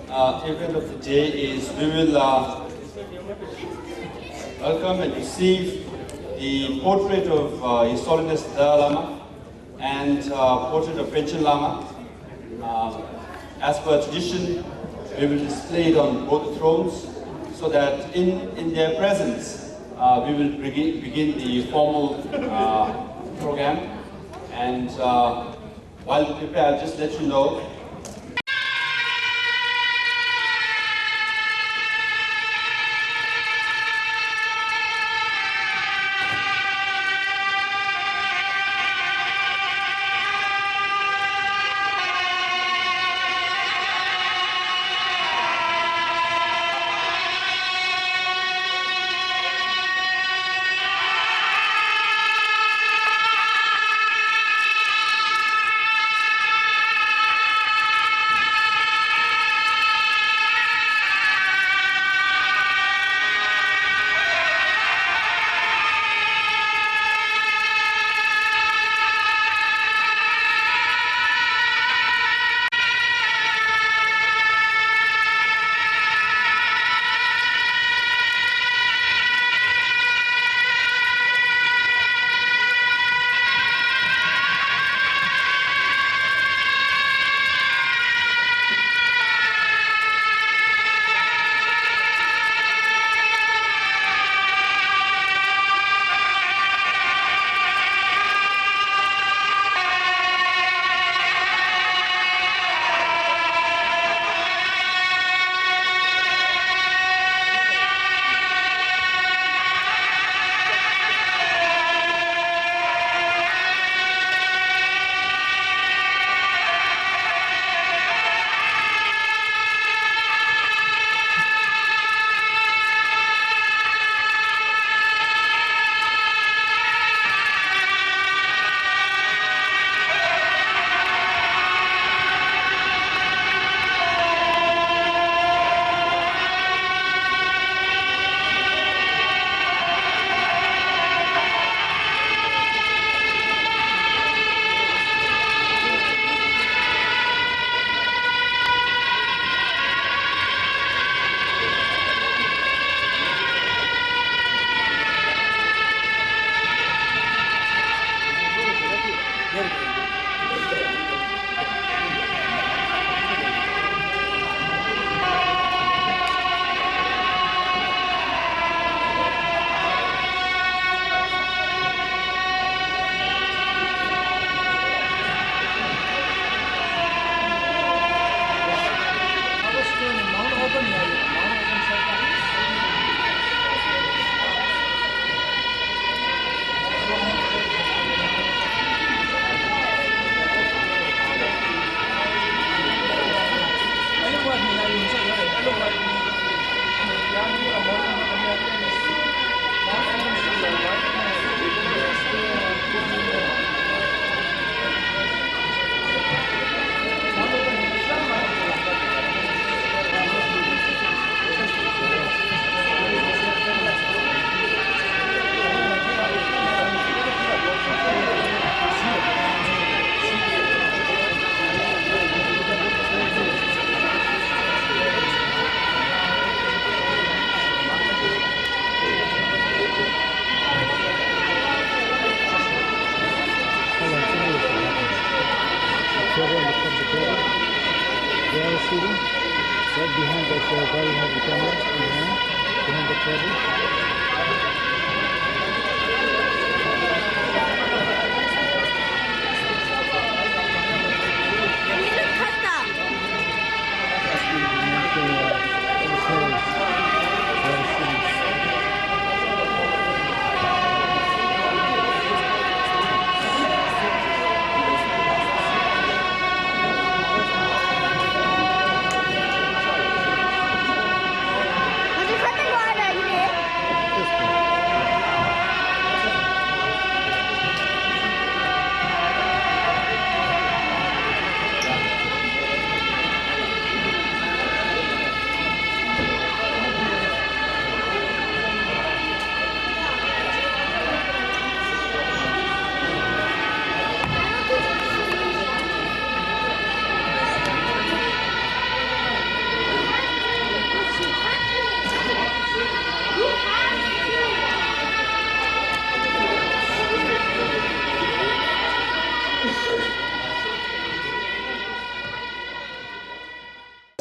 event of the day is we will welcome and receive the portrait of His Holiness the Lama and portrait of Panchen Lama. As per tradition, we will display it on both the thrones so that in their presence we will begin the formal program. And while we prepare, I'll just let you know.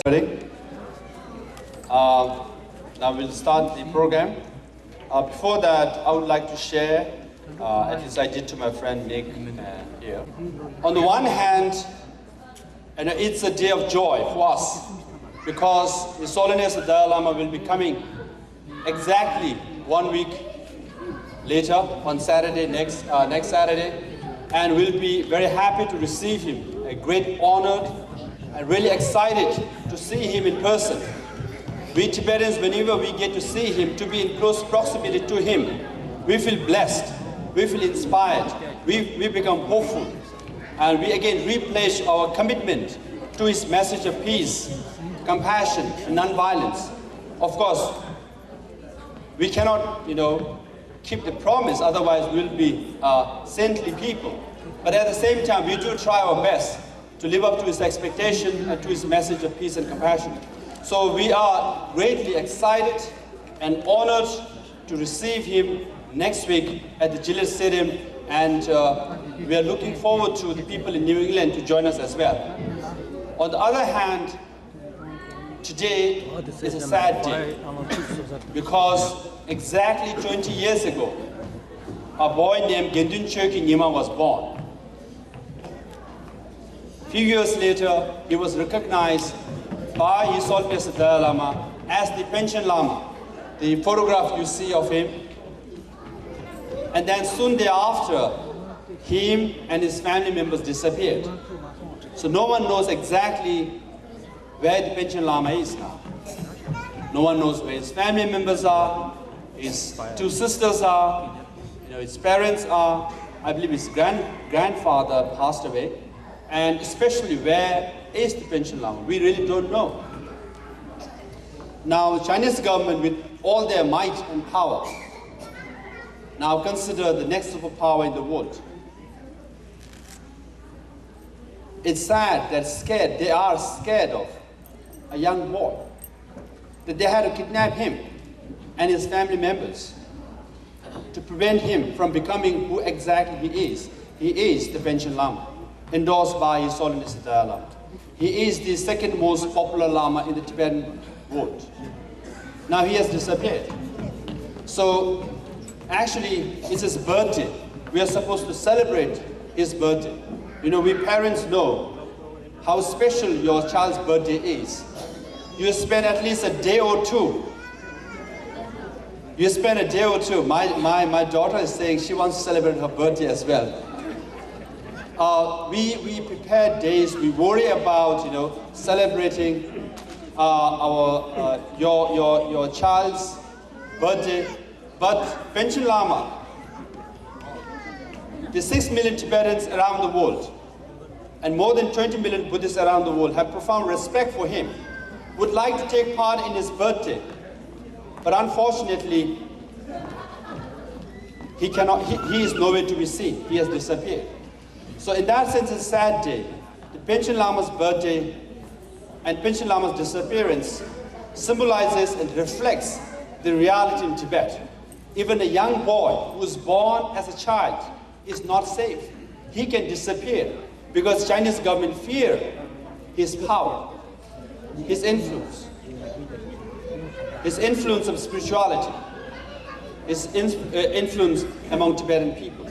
Now we'll start the program. Before that, I would like to share, at least I did to my friend Nick here. On the one hand, and it's a day of joy for us because His Holiness the Dalai Lama will be coming exactly 1 week later on Saturday, next Saturday, and we'll be very happy to receive him. A great honored and really excited to see him in person. We Tibetans, whenever we get to see him, to be in close proximity to him, we feel blessed, we feel inspired, we become hopeful, and we again repledge our commitment to his message of peace, compassion, and non-violence. Of course, we cannot, keep the promise, otherwise we'll be saintly people. But at the same time, we do try our best to live up to his expectation and to his message of peace and compassion. So we are greatly excited and honored to receive him next week at the Gillette Stadium, and we are looking forward to the people in New England to join us as well. On the other hand, today is a sad day because exactly 20 years ago, a boy named Gendun Chökyi Nyima was born. A few years later, he was recognized by His Holiness the Dalai Lama as the Pension Lama, the photograph you see of him. And then soon thereafter, him and his family members disappeared. So no one knows exactly where the Pension Lama is now. No one knows where his family members are, his two sisters are, his parents are. I believe his grandfather passed away. And especially where is the Pension Lama? We really don't know. Now the Chinese government, with all their might and power, now consider the next superpower in the world. It's sad that they are scared of a young boy, that they had to kidnap him and his family members to prevent him from becoming who exactly he is. He is the Pension Lama, endorsed by His Holiness the Dalai Lama. He is the second most popular Lama in the Tibetan world. Now he has disappeared. So actually, it's his birthday. We are supposed to celebrate his birthday. We parents know how special your child's birthday is. You spend at least a day or two. You spend a day or two. My daughter is saying she wants to celebrate her birthday as well. We prepare days. We worry about celebrating your child's birthday. But Pension Lama, the 6 million Tibetans around the world, and more than 20 million Buddhists around the world have profound respect for him, would like to take part in his birthday. But unfortunately, he is nowhere to be seen. He has disappeared. So in that sense, it's a sad day. The Pension Lama's birthday and Pension Lama's disappearance symbolizes and reflects the reality in Tibet. Even a young boy who is born as a child is not safe. He can disappear because Chinese government fear his power, his influence of spirituality, his influence among Tibetan people.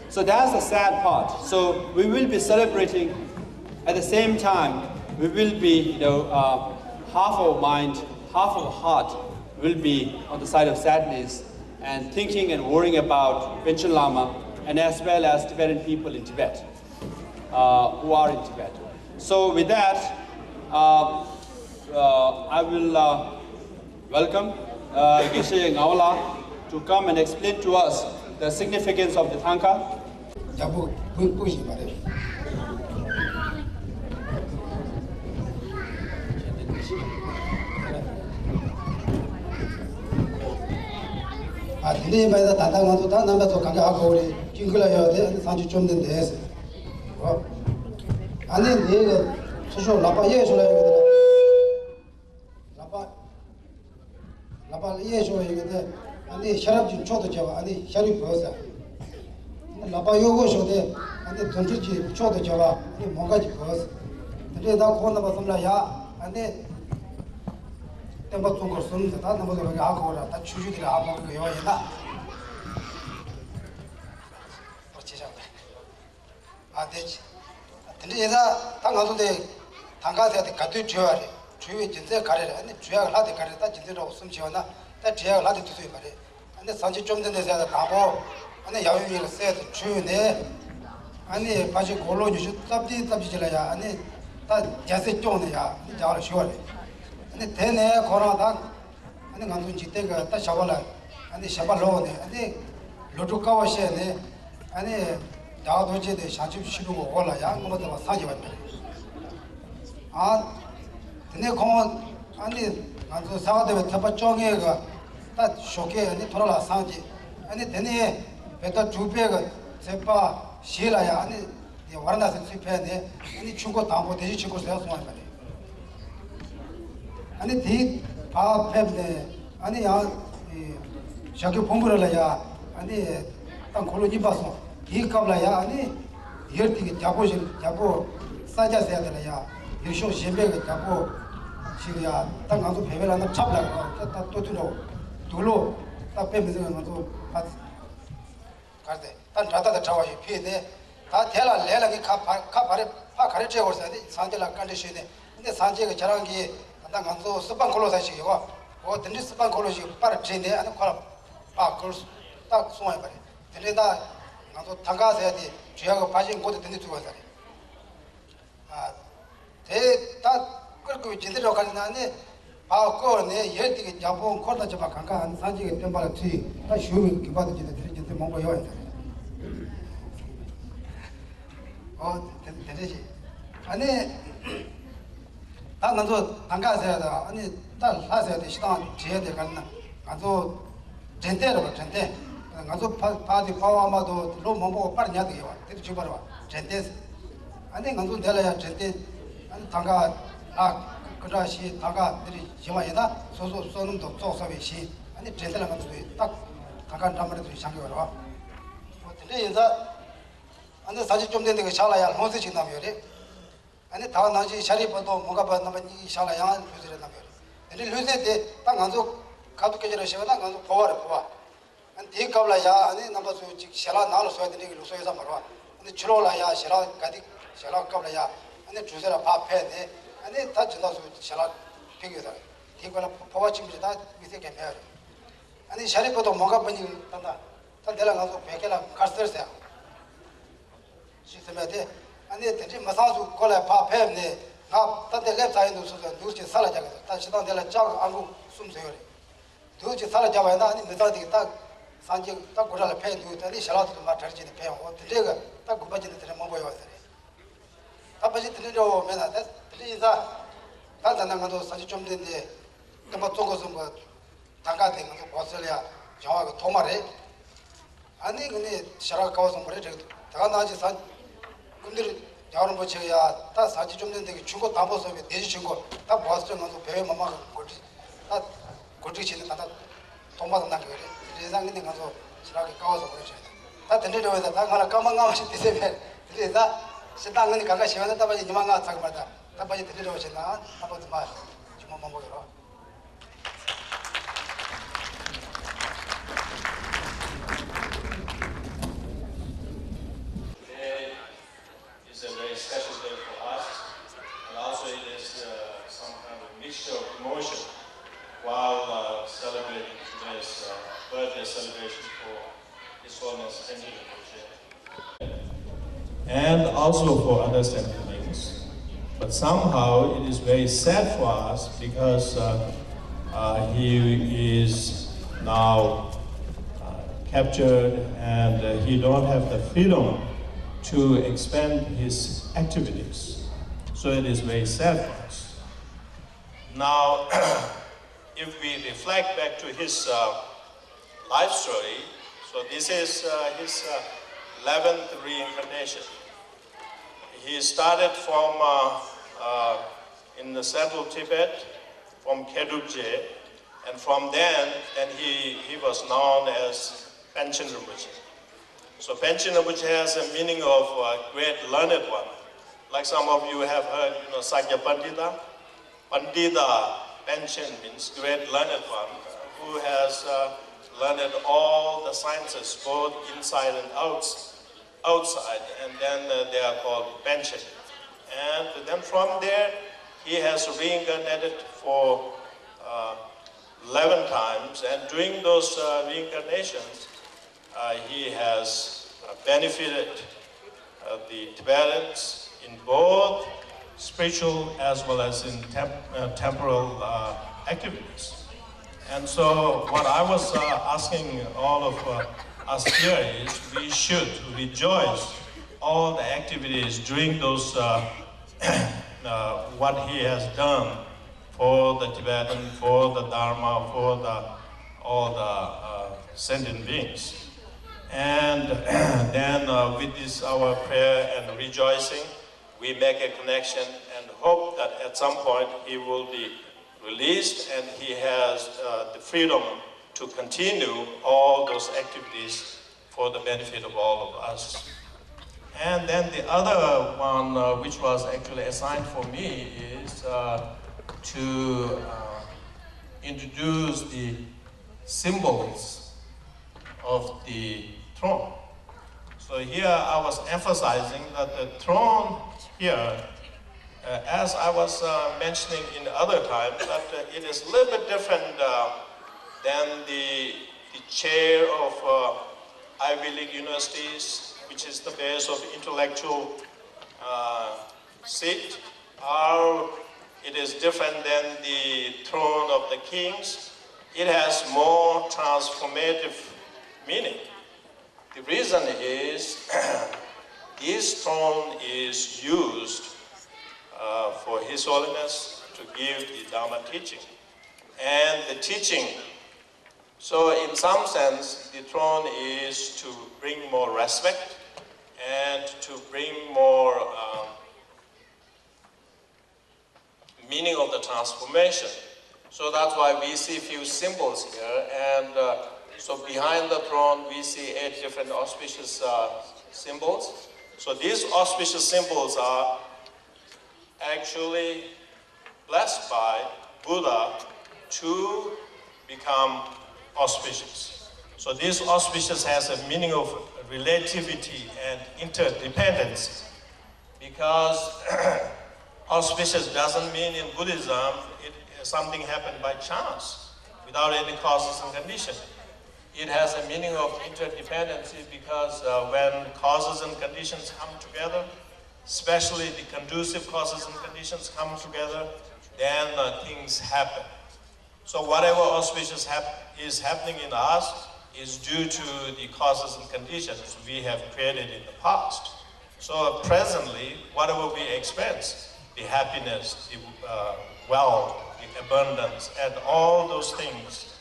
So that's the sad part. So we will be celebrating. At the same time, we will be, half our mind, half our heart will be on the side of sadness and thinking and worrying about Pension Lama, and as well as Tibetan people in Tibet, who are in Tibet. So with that, I will welcome Geshe Ngawla to come and explain to us the significance of the Thangka. Today by the Tata to number to Kanga, Jingle, Sanju Chum the days. And then the social Lapa Yes, Lapa Yes, and the Sharap Choto and the Sharif Rosa. Lapa Yogo show there, and the Tonji Choto Java, the Mogaji Pos. The day that corner was from Laya, 안에 tempo tungo sun ta na mo ga ko ra ta chu chu de a mo ge yo na por chi ja a de 근데 얘가 당가도 돼 당가서 돼 가도 줘야 돼 주위 진짜 가래라 근데 주야 하대 가래다 진짜로 없음 지어나 다 주야 하대 두세 말해 근데 산지 좀 전에서 다보 근데 야유를 써야 주네 아니 바지 골로 주지 답지 지라야 아니 다 자세 쪽이야 자를 쉬어야 돼 근데 대내 코로나다 아니 간도 지때가 다 샤발라 아니 샤발로네 아니 로토카와시네 아니 다도제데 샤집 시루고 올라야 뭐도 사지 왔다 아 근데 공원 아니 간도 사와데 잡아 쪽에가 다 쇼케 아니 돌아라 사지 아니 대내 배다 주배가 제파 시라야 아니 와르나서 수패네 아니 중고 담보 대지 중고 세워서 말이야 아니 디 파페네 아니 야 샤게 봉부를야 아니 땅 콜로니 봐서 이 갑라야 아니 열티게 잡고 사자세야 되나야 일쇼 신배가 잡고 시야 땅 가서 배배라는 잡라고 또 둘로 딱 빼면서 가서 가데 단 자다가 잡아지 피네 다 대라 내라게 카바레 파 가르쳐 버려야 돼 산재라 컨디션에 근데 산재가 저랑기 땅 가서 습관 걸로 사시고 든지 습관 걸로 시 빠르 트레네 아니 콜 그걸 딱 송해 버려 들리다 나도 당가서야 돼 주야가 빠진 곳에 든지 두고 살아 대다 그렇게 제대로 가는데 바코네 예티게 잡고 코다 잡아 간가 한 산지게 tembal아 튀다 쉬우면 기바도 지데 들이지 뭔가 요야 되지 아니 다 나도 당가서야 돼 아니 다 하셔야 돼 시당 지어야 돼 간나 나도 전대로 전대 나도 파디 파와마도 로 뭐고 빠르냐 되게 와 되게 주바로 와 전대 아니 나도 내려야 전대 아니 당가 그다시 당가들이 지와이다 소소 소는도 소소비시 아니 전대랑 가도 딱 당가 담아도 상관이 와 근데 인자 안에 사실 좀 되는 게 샤라야 모세 지나면이 아니 다 나지 샤리버도 뭔가 받는 이 샤라야 루즈를 나면 근데 루즈에 딱 안서 가도 깨지는 시간에 가서 보아 안 대갑라야 아니 남아서 지 샤라 나로 써야 되는 게 루소에서 말아 근데 주로라야 샤라 가디 샤라 갑라야 아니 주세라 밥해네 아니 다 지나서 샤라 비교다 대가라 보아 침지 다 밑에 개매 아니 샤리버도 뭔가 받는 단다 다 내가 가서 베개라 가스르세요 시스템에 아니 대체 마사주 콜에 파페네 나 단대 랩타인도 소소 누치 살아자가 다시 단대라 작 안고 숨세요 누치 살아자와나 아니 메다디 딱 산지 딱 고라라 페도 다니 샤라도 마 터지네 페 어때가 딱 고바지네 들어 뭐 보여 아버지 들으려 맨날 들리자 단단한가도 사실 좀 된데 뭐 쪼고서 뭐 당가된 거 보슬이야 정하고 도마래 아니 근데 샤라 가서 뭐래 저기 다 나지 산 근데 야는 뭐 제가 다 사지 좀 된데 중고 다 벗어 내지 중고 다 벗어 놓고 배에 mam마가 거기 다 거기 치는 다 도마도 나게 그래 세상에 가서 샤라게 가서 그러지 다 들리려 해서 다 하나 까망까망씩 되세요 그래서 신당은 가가 시원하다 봐지 이만가 딱 말다 다 봐지 들리려 오시나 아버지 말 좀 먹으러 It's a very special day for us, and also it is some kind of mixture of emotion while celebrating today's birthday celebration for His Holiness Benjamin. And also for other sentiments. But somehow it is very sad for us because he is now captured and he don't have the freedom to expand his activities. So it is very sad for us. Now, if we reflect back to his life story, so this is his 11th reincarnation. He started from in the central Tibet, from Kedubje, and from then he was known as Panchen Rinpoche. So Panchen Rinpoche has a meaning of great learned one. Like some of you have heard, Sakya Pandita, Pandita pension means great learned one, who has learned all the sciences, both inside and outside, and then they are called pension. And then from there, he has reincarnated for 11 times, and during those reincarnations, he has benefited the Tibetans in both spiritual as well as in temporal activities. And so what I was asking all of us here is we should rejoice all the activities during those what he has done for the Tibetan, for the Dharma, for all the sentient beings. And then with this our prayer and rejoicing, we make a connection and hope that at some point he will be released and he has the freedom to continue all those activities for the benefit of all of us. And then the other one, which was actually assigned for me, is to introduce the symbols of the throne. So here I was emphasizing that the throne here, as I was mentioning in other times, that it is a little bit different than the chair of Ivy League universities, which is the base of intellectual seat, or it is different than the throne of the kings. It has more transformative meaning. The reason is this throne is used for His Holiness to give the Dharma teaching. And the teaching, so in some sense, the throne is to bring more respect and to bring more meaning of the transformation. So that's why we see few symbols here, and so behind the throne we see 8 different auspicious symbols. So these auspicious symbols are actually blessed by Buddha to become auspicious. So this auspicious has a meaning of relativity and interdependence, because auspicious doesn't mean in Buddhism something happened by chance, without any causes and conditions. It has a meaning of interdependency because when causes and conditions come together, especially the conducive causes and conditions come together, then things happen. So whatever auspicious is happening in us is due to the causes and conditions we have created in the past. So presently, whatever we experience, the happiness, the wealth, the abundance, and all those things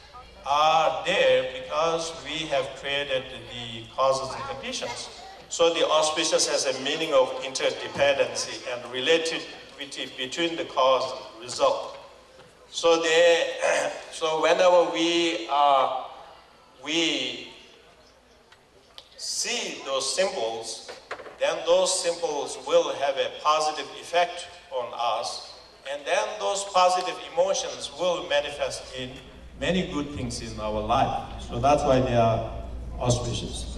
are there because we have created the causes and conditions. So the auspicious has a meaning of interdependency and relativity between the cause and result. So so whenever we see those symbols, then those symbols will have a positive effect on us, and then those positive emotions will manifest in many good things in our life. So that's why they are auspicious.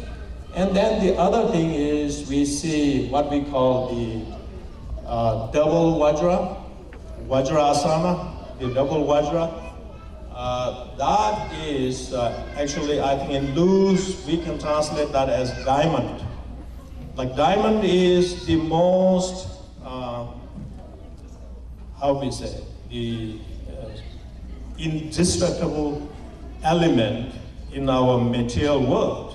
And then the other thing is we see what we call the double Vajrasana, the double Vajra. That is actually, I think in loose, we can translate that as diamond. Like diamond is the most, how we say, the indestructible element in our material world.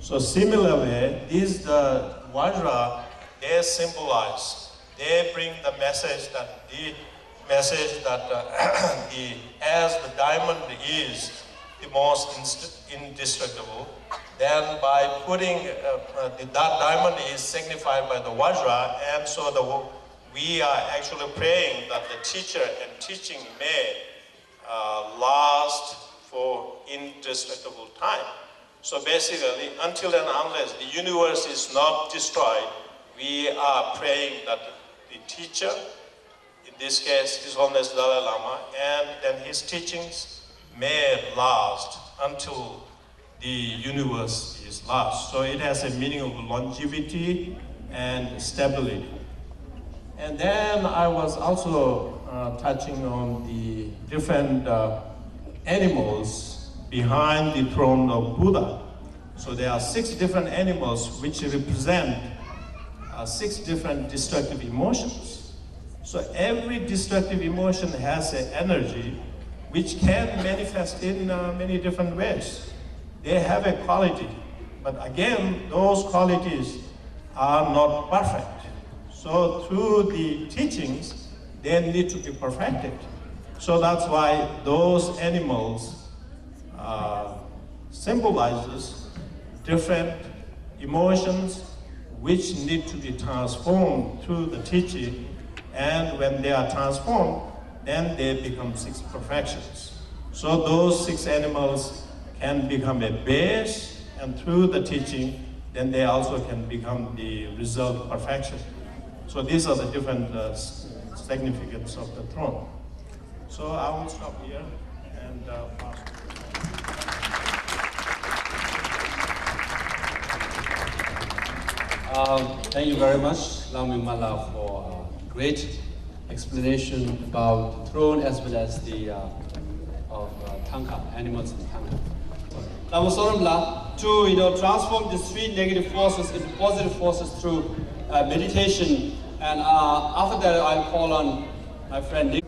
So similarly, these Vajra, they symbolize, they bring the message that as the diamond is the most indestructible, then by putting that diamond is signified by the Vajra, and so we are actually praying that the teacher and teaching may last for indestructible time. So basically, until and unless the universe is not destroyed, we are praying that the teacher, in this case, His Holiness Dalai Lama, and then his teachings may last until the universe is lost. So it has a meaning of longevity and stability. And then I was also touching on the different animals behind the throne of Buddha. So there are 6 different animals which represent 6 different destructive emotions. So every destructive emotion has an energy which can manifest in many different ways. They have a quality, but again, those qualities are not perfect. So through the teachings, they need to be perfected. So that's why those animals symbolizes different emotions which need to be transformed through the teaching, and when they are transformed, then they become 6 perfections. So those 6 animals can become a base, and through the teaching, then they also can become the result perfection. So these are the different significance of the throne. So I will stop here and pass. Thank you very much, Lama Mala, for a great explanation about the throne as well as the Thangka, animals in Thangka. Lama Soramla, to transform the 3 negative forces into positive forces through meditation. And after that, I'll call on my friend Nick.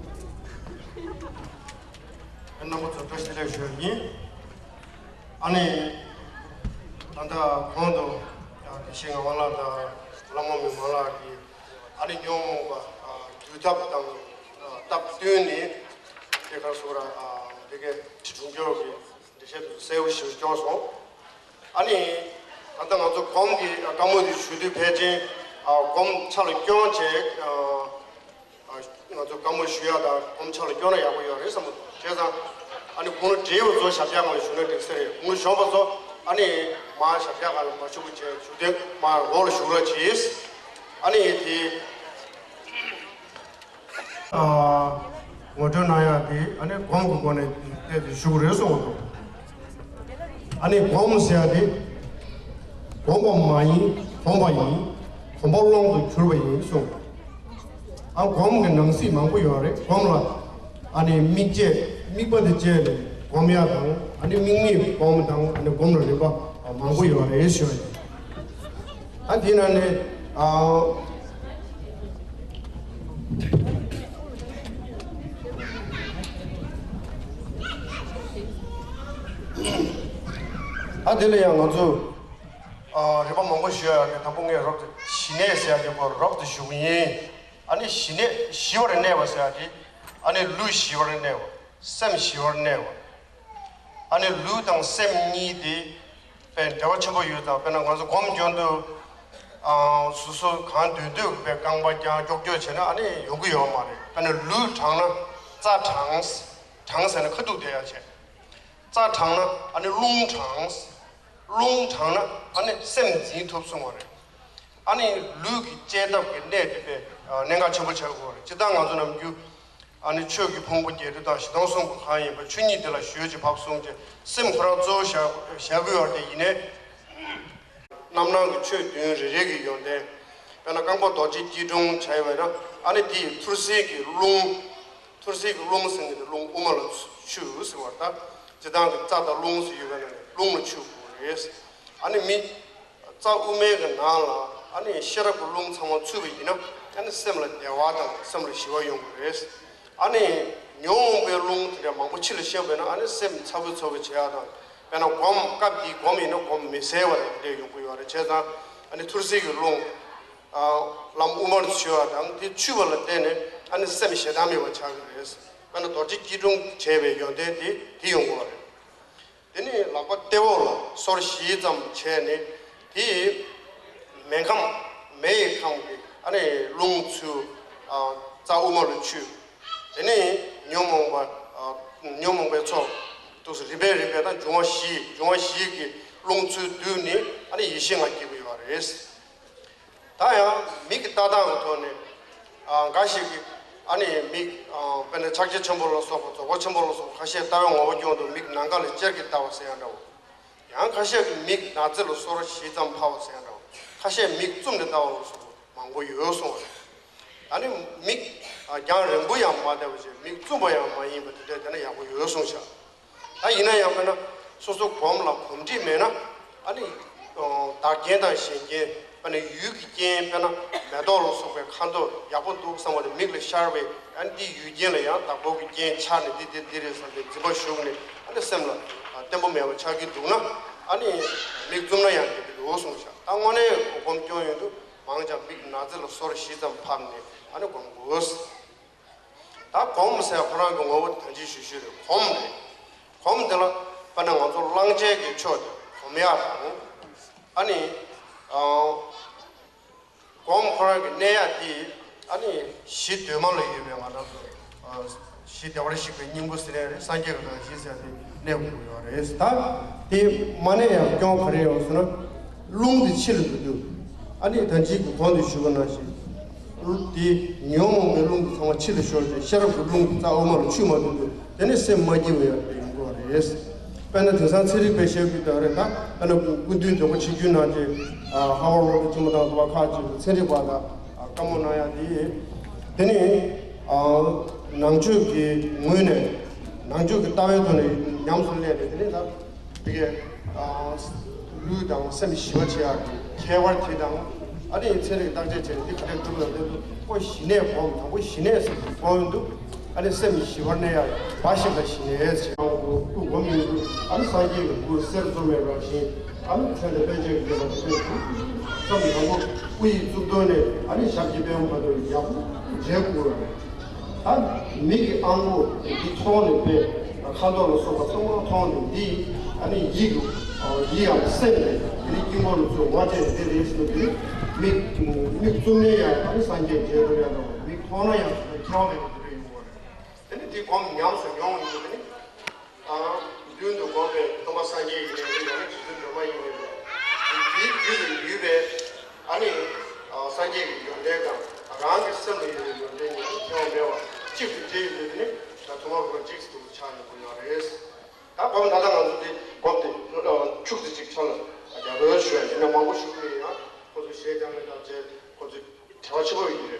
아니 미 근데 작지 첨부로서 뭐 첨부로서 가시에 따로 오고도 미 난가를 째겠다고 생각하고 양 가시에 미 나들로 서로 시점 파워 생각하고 가시에 미 좀더 나오고 망고 요소 아니 미 양은 뭐야 맞아버지 미 좀어야 많이 버들 때는 양고 요소샤 아 이나 양은 소소 범라 범지면은 아니 다 계단 신게 아니 유기견 변화 매도로 속에 칸도 야본도 상황의 미글 샤르베 안디 유견이야 다 보기견 차는 디디디에서 집어 쇼네 아니 셈라 템보 매워 차기 두나 아니 미금나야 오송샤 당원에 공교에도 망자 빅 나들로 소리 시점 팜네 아니 공고스 다 공무사 그런 거 뭐 단지 쉬쉬를 공네 공들어 반응 어서 랑제게 쳐 공이야 아니 공포라게 내야지 아니 시대만을 유명하다 시대월식 님부스네 산계가 시세한테 내고요 그래서 이 만에야 경 그래요서는 롱드 치르도 아니 단지 돈도 주거나시 이 녀몽의 롱드 상황 치르 쇼르 샤르 롱드 자오마로 추마도 되네 셈마지고요 이거 그래서 pen 등산 세리 배셔비다 그랬다 아니 군든 저거 지준하지 하워로 좀 더 와카지 세리바다 까모나야디 되니 낭주기 무네 낭주기 따외도네 냠술래야 되니다 이게 루당 셈시와치야 개월티당 아니 세리 당제 제리 그래 그러는데 뭐 시내 보면 뭐 시내에서 보면도 아니 셈시와네야 바시가 시내에서 원민도 아니 사이에 그 세르토메라시 아니 세르 배제 그거 좀 우리 주도네 아니 샤기 배움 받을 야구 제고 아 미기 안고 이 톤에 배 칸도로 소가 성공 톤이 디 아니 이거 이야 세네 이 기본으로 좀 와제 데리스도 미 좀내야 아니 산제 제도야도 미 톤이야 처음에 그래요 근데 이 공양수 용이거든요 윤도 거기 도마산이 이제 지금 좀 많이 이 유배 아니 산지 연대가 아랑게 섬이 연대니 처음에 지금 제일들이 다 도마고 직스도 차는 거야래서 다 보면 나다가는데 거기 축도 직선을 아주 러시아 이제 먹고 싶으면 거기 세장에 제 거기 대화치고 이래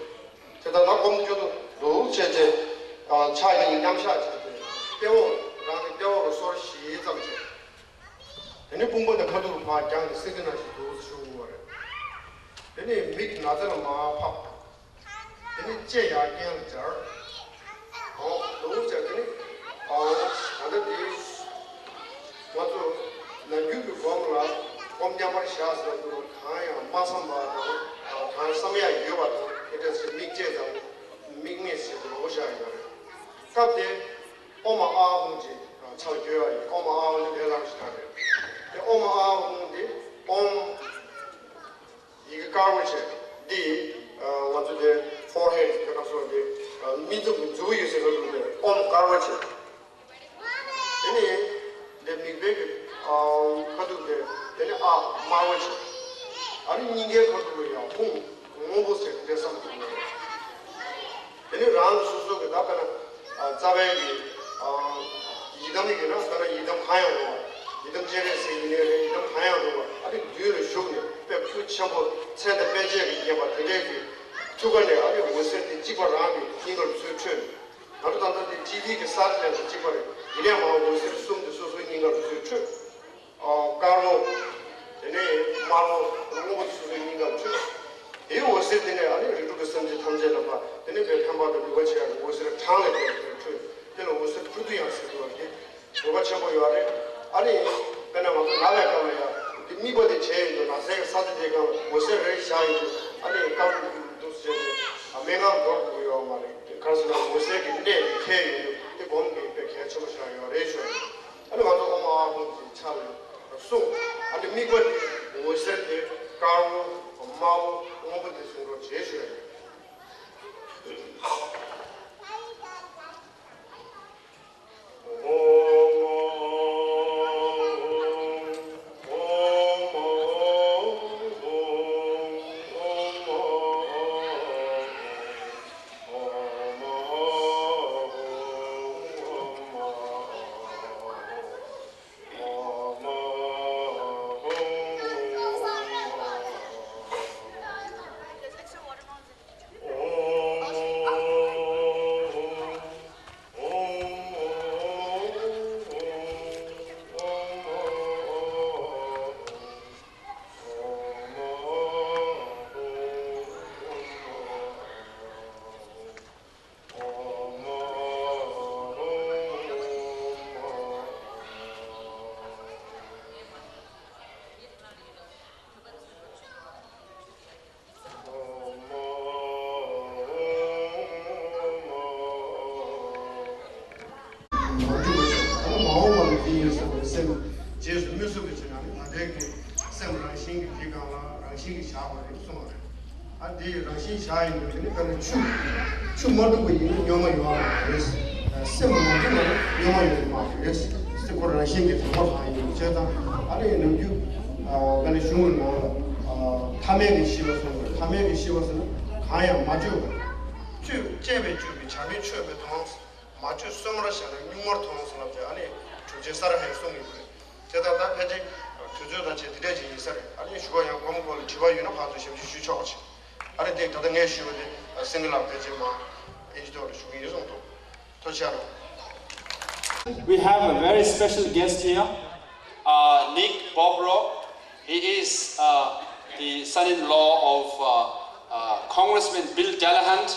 제가 나 공주도 너무 제제 차이 양샤지 배워 랑 대화로 소리 시작해 얘네 공부도 가도 봐 장이 시그널이 도수 거래 얘네 믹 나자는 마파 얘네 제야 그냥 저 너무 잘하네 나도 와도 나 유튜브 보면라 공장만 시작해서 가야 마산마도 다 섬이야 이거도 그래서 믹제자 믹미스도 오셔야 돼 갑자기 엄마 아버지 차교야 엄마 아버지 대상시타래 엄마 아버지 이거 가르쳐 디 완전히 forehead 그래서 디 미드 주위에서 그러는데 가르쳐 얘네 내 미백 가도데 얘네 마워치 아니 니게 가도야 공부세 그래서 얘네 랑 수수가 나타나 자베기 이담이기나 그러나 이담 하야고 이담 제레스 이담 하야고 아니 뒤를 쇼네 벽 처음부터 세대 배제기 이게 막 되게 초반에 아니 무슨 찍어라기 이걸 수출 나도 단단히 TV에 사트에서 찍어래 이래 뭐 무슨 숨도 소소 있는 걸 수출 가로 얘네 마로 로봇 수도 있는 걸 수출 이거 왔을 때는 아니 이렇게 선지 탐제를 봐 얘네 몇 한번도 이거 제가 무슨 장을 내가 무슨 부두양 쓰고 이렇게 뭐가 쳐보여 아니 그냥 막 나라가면야 미버데 제일 나세가 사드제가 무슨 샤이 아니 까도 제 아메가 도고요 말이 가서 무슨 근데 케이 이 공기 이렇게 쳐보셔요 레이션 아니 맞아 엄마 참 소 아니 미버데 무슨 가로 엄마고 엄마한테 서로 제시해 years of the same, just music is not a same Rangxing Pigala, Rangxing Shaw, and so on. And the Rangxing Shai in the two model with Yoma, yes, similar Yoma, yes, the Rangxing is more high in Jetta. I didn't know you, when it's Tamegi she was Kaya Maju. Jebe Jubi, Chabi Chube Toms, Maju Sumra and Numor Toms of the Ali, to Jessara has so many. Jetta that Pedi, to do that Jedi is Ali Shuya, Gombo, Chiba, you know how to shoot church. I think that the nation with a singular Pejima, age door, Shubi Tocharo. We have a very special guest here, Nick Bobro. He is the son-in-law of Congressman Bill Delahunt,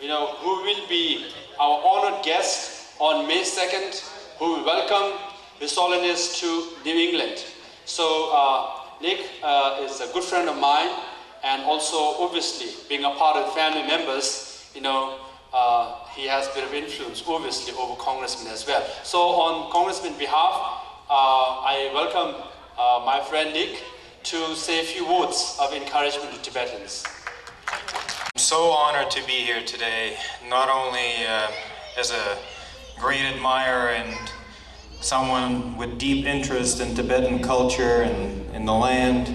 who will be our honored guest on May 2nd, who will welcome His Holiness to New England. So Nick is a good friend of mine, and also obviously being a part of family members, he has a bit of influence obviously over Congressman as well. So on Congressman's behalf, I welcome my friend Nick to say a few words of encouragement to Tibetans. I'm so honored to be here today, not only as a great admirer and someone with deep interest in Tibetan culture and in the land,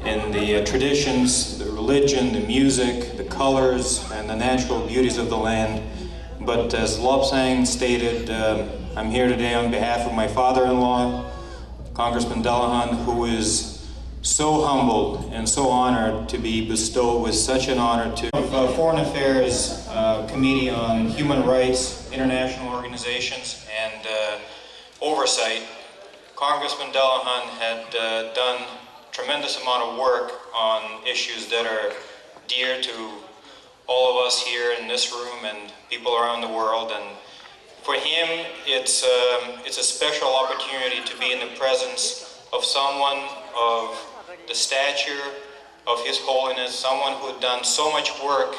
in the traditions, the religion, the music, the colors, and the natural beauties of the land. But as Lobsang stated, I'm here today on behalf of my father-in-law, Congressman Delahunt, who is so humbled and so honored to be bestowed with such an honor to Foreign Affairs Committee on Human Rights, International Organizations, and Oversight. Congressman Delahunt had done a tremendous amount of work on issues that are dear to all of us here in this room and people around the world. And for him, it's a special opportunity to be in the presence of someone of the stature of His Holiness, someone who had done so much work,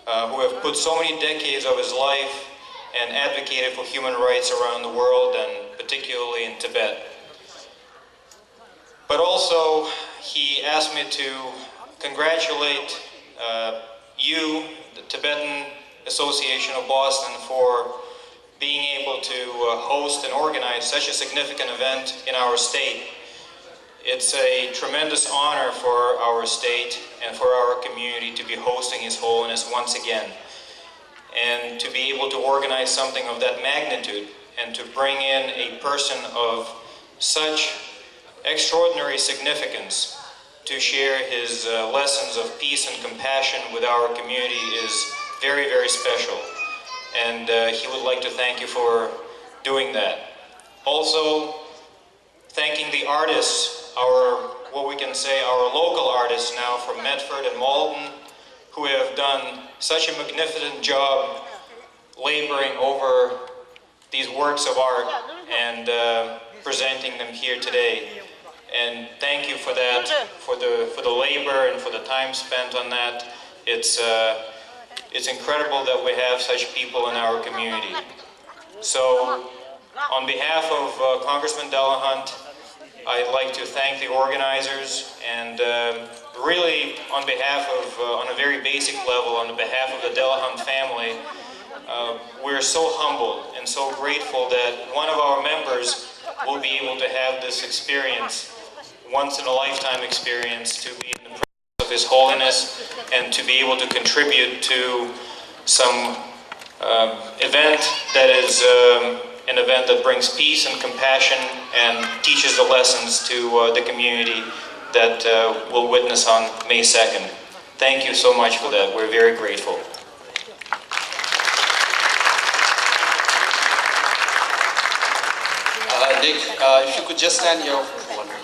who have put so many decades of his life and advocated for human rights around the world, and particularly in Tibet. But also, he asked me to congratulate you, the Tibetan Association of Boston, for being able to host and organize such a significant event in our state. It's a tremendous honor for our state and for our community to be hosting His Holiness once again. And to be able to organize something of that magnitude and to bring in a person of such extraordinary significance to share his lessons of peace and compassion with our community is very, very special. And he would like to thank you for doing that. Also, thanking the artists, what we can say, our local artists now from Medford and Malden, who have done such a magnificent job laboring over these works of art and presenting them here today. And thank you for that, for the labor and for the time spent on that. It's incredible that we have such people in our community. So, on behalf of Congressman Delahunt, I'd like to thank the organizers, and really on behalf of, on a very basic level, on behalf of the Delahunt family, we're so humbled and so grateful that one of our members will be able to have this experience, once-in-a-lifetime experience, to be in the presence of His Holiness and to be able to contribute to some event that is an event that brings peace and compassion and teaches the lessons to the community that we'll witness on May 2nd. Thank you so much for that. We're very grateful. Nick, if you could just stand here for 1 minute.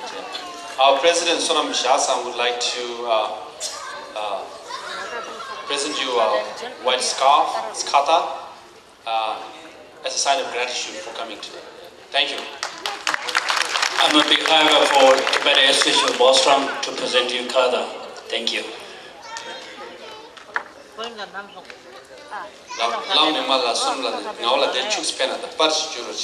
Our President Sonam Shasan would like to present you a white scarf, skata, as a sign of gratitude for coming today. Thank you. I'm a big honor for Tibetan Association of Boston to present you Kada. Thank you. Lao ni mala sum la ngau la de chuk spena the pars juros.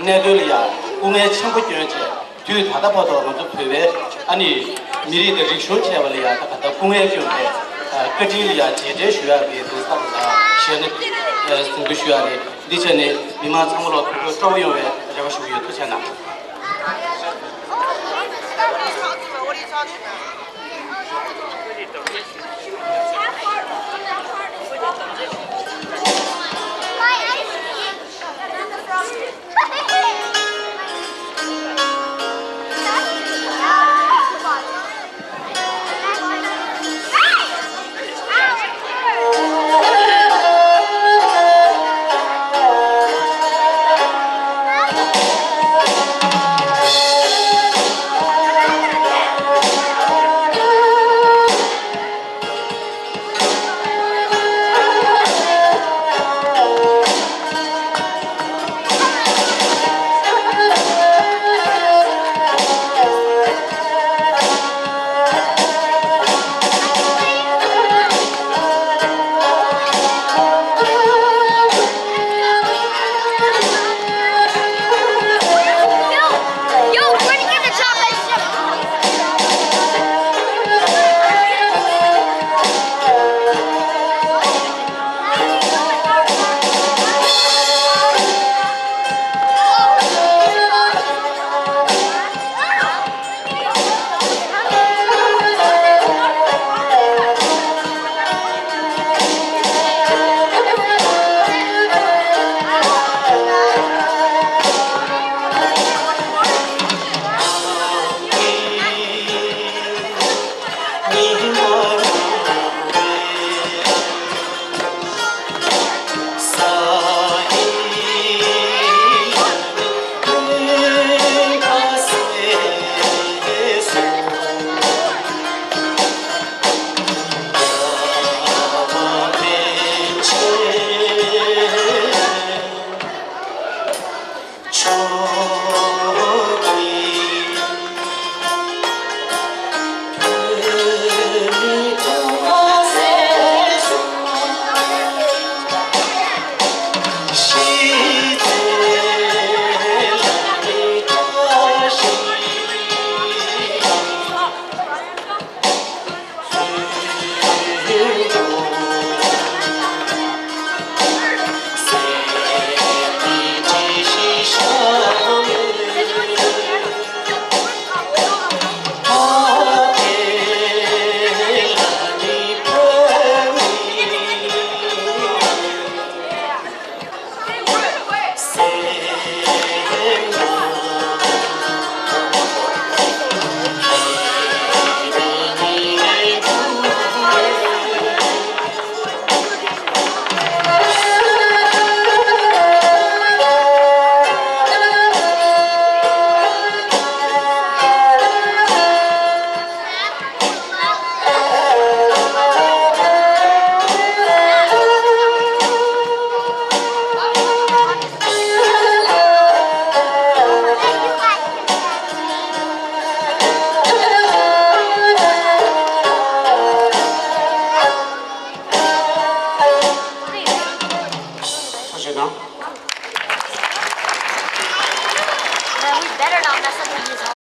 네들이야 공에 친구 교체 뒤 닫아봐도 먼저 배에 아니 미리 그 리쇼체 말이야 다 공에 교체 그들이야 제대 쉬어야 돼 그래서 시에는 승부 쉬어야 돼 이제는 미만 참으로 조용해 제가 쉬어야 되잖아 Oh better not mess up with his